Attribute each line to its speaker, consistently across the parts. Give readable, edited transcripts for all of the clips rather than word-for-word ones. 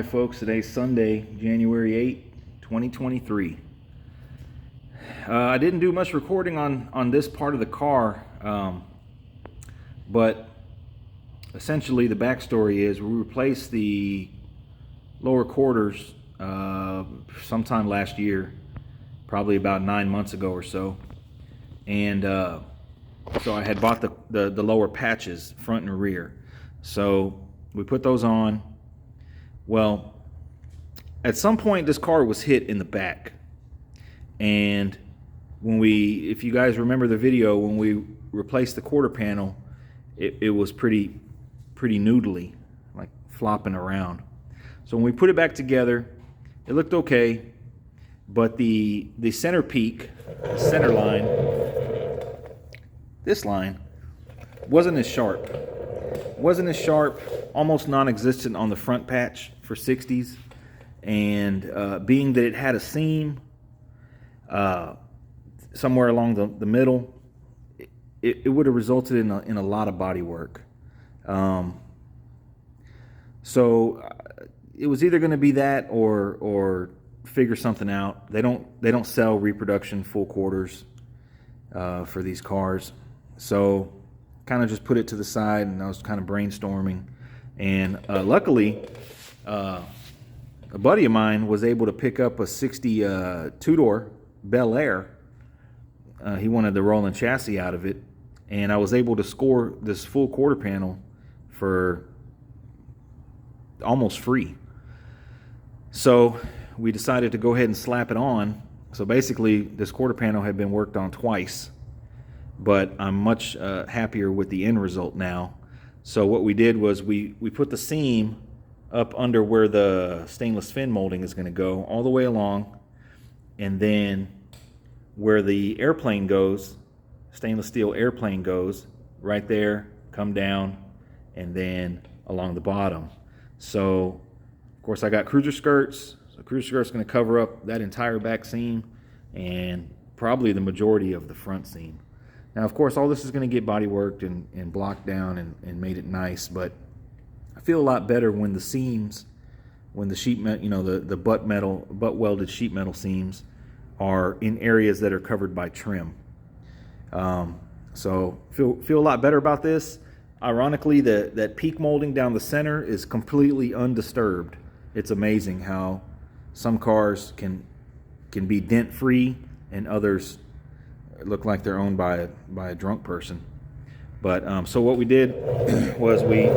Speaker 1: Alright folks, today's Sunday, January 8, 2023. I didn't do much recording on this part of the car, but essentially the backstory is we replaced the lower quarters sometime last year, probably about 9 months ago or so. And so I had bought the lower patches, front and rear. So we put those on. Well, at some point this car was hit in the back, and if you guys remember the video, when we replaced the quarter panel, it was pretty noodly, like flopping around. So when we put it back together, it looked okay, but the center peak, the center line, this line, wasn't as sharp, almost non-existent on the front patch for 60s, and being that it had a seam somewhere along the middle, it would have resulted in a lot of body work. So it was either going to be that or figure something out. They don't sell reproduction full quarters for these cars, so kind of just put it to the side, and I was kind of brainstorming, and luckily a buddy of mine was able to pick up a 60 two-door Bel Air. He wanted the rolling chassis out of it, and I was able to score this full quarter panel for almost free. So we decided to go ahead and slap it on. So basically this quarter panel had been worked on twice, but I'm much happier with the end result now. So what we did was we put the seam up under where the stainless fin molding is going to go, all the way along, and then where the airplane goes, stainless steel airplane goes, right there, come down, and then along the bottom. So of course I got cruiser skirts. So cruiser skirt's going to cover up that entire back seam and probably the majority of the front seam. Now, of course, all this is going to get body worked and blocked down and made it nice, but I feel a lot better when the seams, when the sheet metal, the butt welded sheet metal seams are in areas that are covered by trim. So feel a lot better about this. Ironically, that peak molding down the center is completely undisturbed. It's amazing how some cars can be dent free and others look like they're owned by a drunk person. But so what we did was we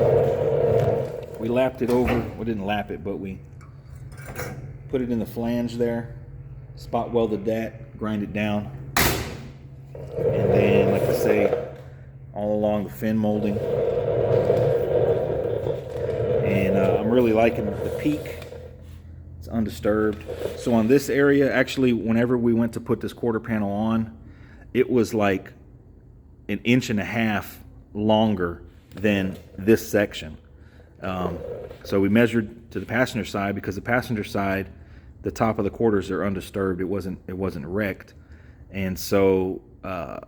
Speaker 1: lapped it over. We didn't lap it, but we put it in the flange there, spot welded that, grind it down, and then, like I say, all along the fin molding. And I'm really liking the peak. It's undisturbed. So on this area, actually, whenever we went to put this quarter panel on, it was like 1.5 inches longer than this section. So we measured to the passenger side, because the passenger side, the top of the quarters are undisturbed. It wasn't wrecked, and so it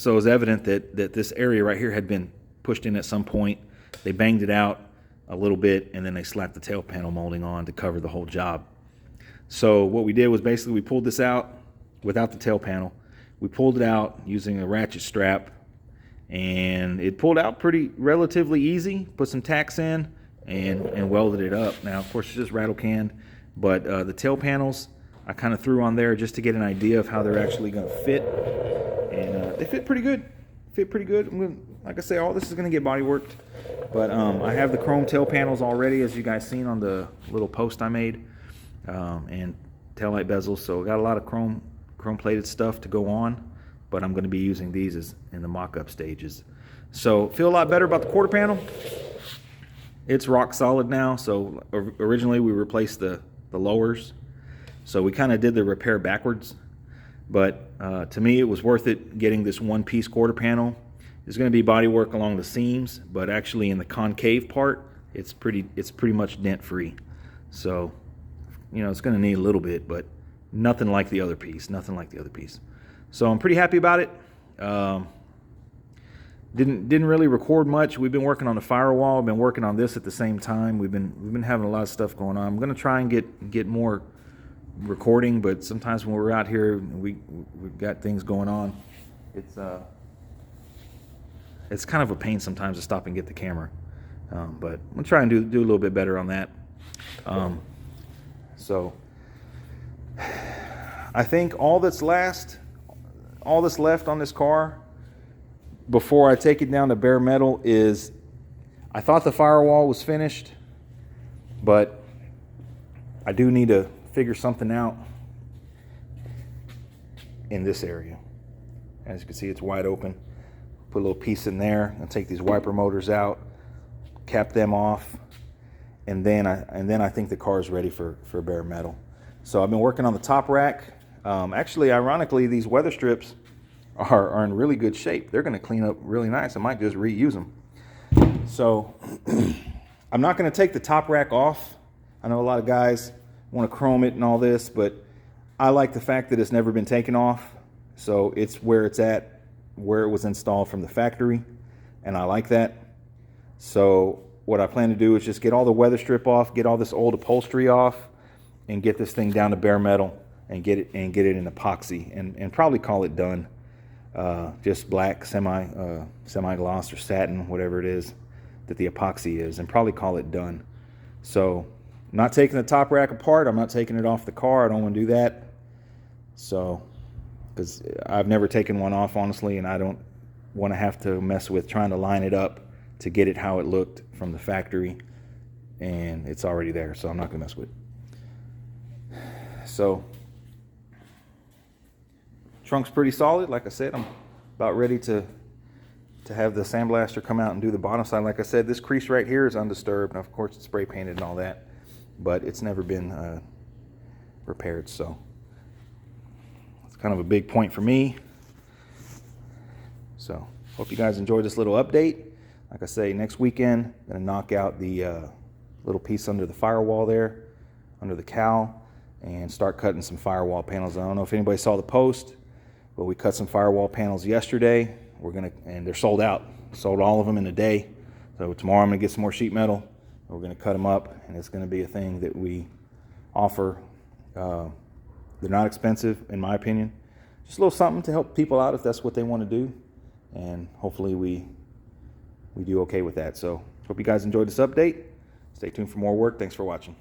Speaker 1: was evident that this area right here had been pushed in at some point. They banged it out a little bit, and then they slapped the tail panel molding on to cover the whole job. So what we did was basically we pulled this out without the tail panel. We pulled it out using a ratchet strap, and it pulled out relatively easy. Put some tacks in and welded it up. Now, of course, it's just rattle canned, but the tail panels I kind of threw on there just to get an idea of how they're actually going to fit, and they fit pretty good. Like I say, all this is going to get body worked, but I have the chrome tail panels already, as you guys seen on the little post I made, and taillight bezels. So got a lot of chrome plated stuff to go on, but I'm going to be using these in the mock-up stages. So feel a lot better about the quarter panel. It's rock solid now. So originally we replaced the lowers, so we kind of did the repair backwards, but to me it was worth it getting this one-piece quarter panel. There's going to be body work along the seams, but actually in the concave part it's pretty much dent free. So it's going to need a little bit, but nothing like the other piece. So I'm pretty happy about it. Didn't really record much. We've been working on the firewall. I've been working on this at the same time. We've been having a lot of stuff going on. I'm gonna try and get more recording, but sometimes when we're out here, we've got things going on. It's kind of a pain sometimes to stop and get the camera, but I'm gonna try and do a little bit better on that. So I think all that's left on this car before I take it down to bare metal is, I thought the firewall was finished, but I do need to figure something out in this area. As you can see, it's wide open. Put a little piece in there and take these wiper motors out, cap them off, and then I think the car is ready for bare metal. So I've been working on the top rack. Actually, ironically, these weather strips are in really good shape. They're going to clean up really nice. I might just reuse them. So I'm not going to take the top rack off. I know a lot of guys want to chrome it and all this, but I like the fact that it's never been taken off. So it's where it's at, where it was installed from the factory, and I like that. So what I plan to do is just get all the weather strip off, get all this old upholstery off, and get this thing down to bare metal and get it in epoxy and probably call it done. Just black semi-gloss or satin, whatever it is that the epoxy is, and probably call it done. So I'm not taking the top rack apart. I'm not taking it off the car. I don't want to do that. So, because I've never taken one off, honestly, and I don't want to have to mess with trying to line it up to get it how it looked from the factory, and it's already there, so I'm not going to mess with it. So trunk's pretty solid. Like I said, I'm about ready to have the sandblaster come out and do the bottom side. Like I said, this crease right here is undisturbed. Now, of course, it's spray painted and all that, but it's never been repaired. So it's kind of a big point for me. So hope you guys enjoyed this little update. Like I say, next weekend, I'm going to knock out the little piece under the firewall there, under the cowl, and start cutting some firewall panels. I don't know if anybody saw the post, but we cut some firewall panels yesterday. And they're sold out. Sold all of them in a day. So tomorrow I'm gonna get some more sheet metal. We're gonna cut them up, and it's gonna be a thing that we offer. They're not expensive, in my opinion. Just a little something to help people out if that's what they want to do. And hopefully we do okay with that. So hope you guys enjoyed this update. Stay tuned for more work. Thanks for watching.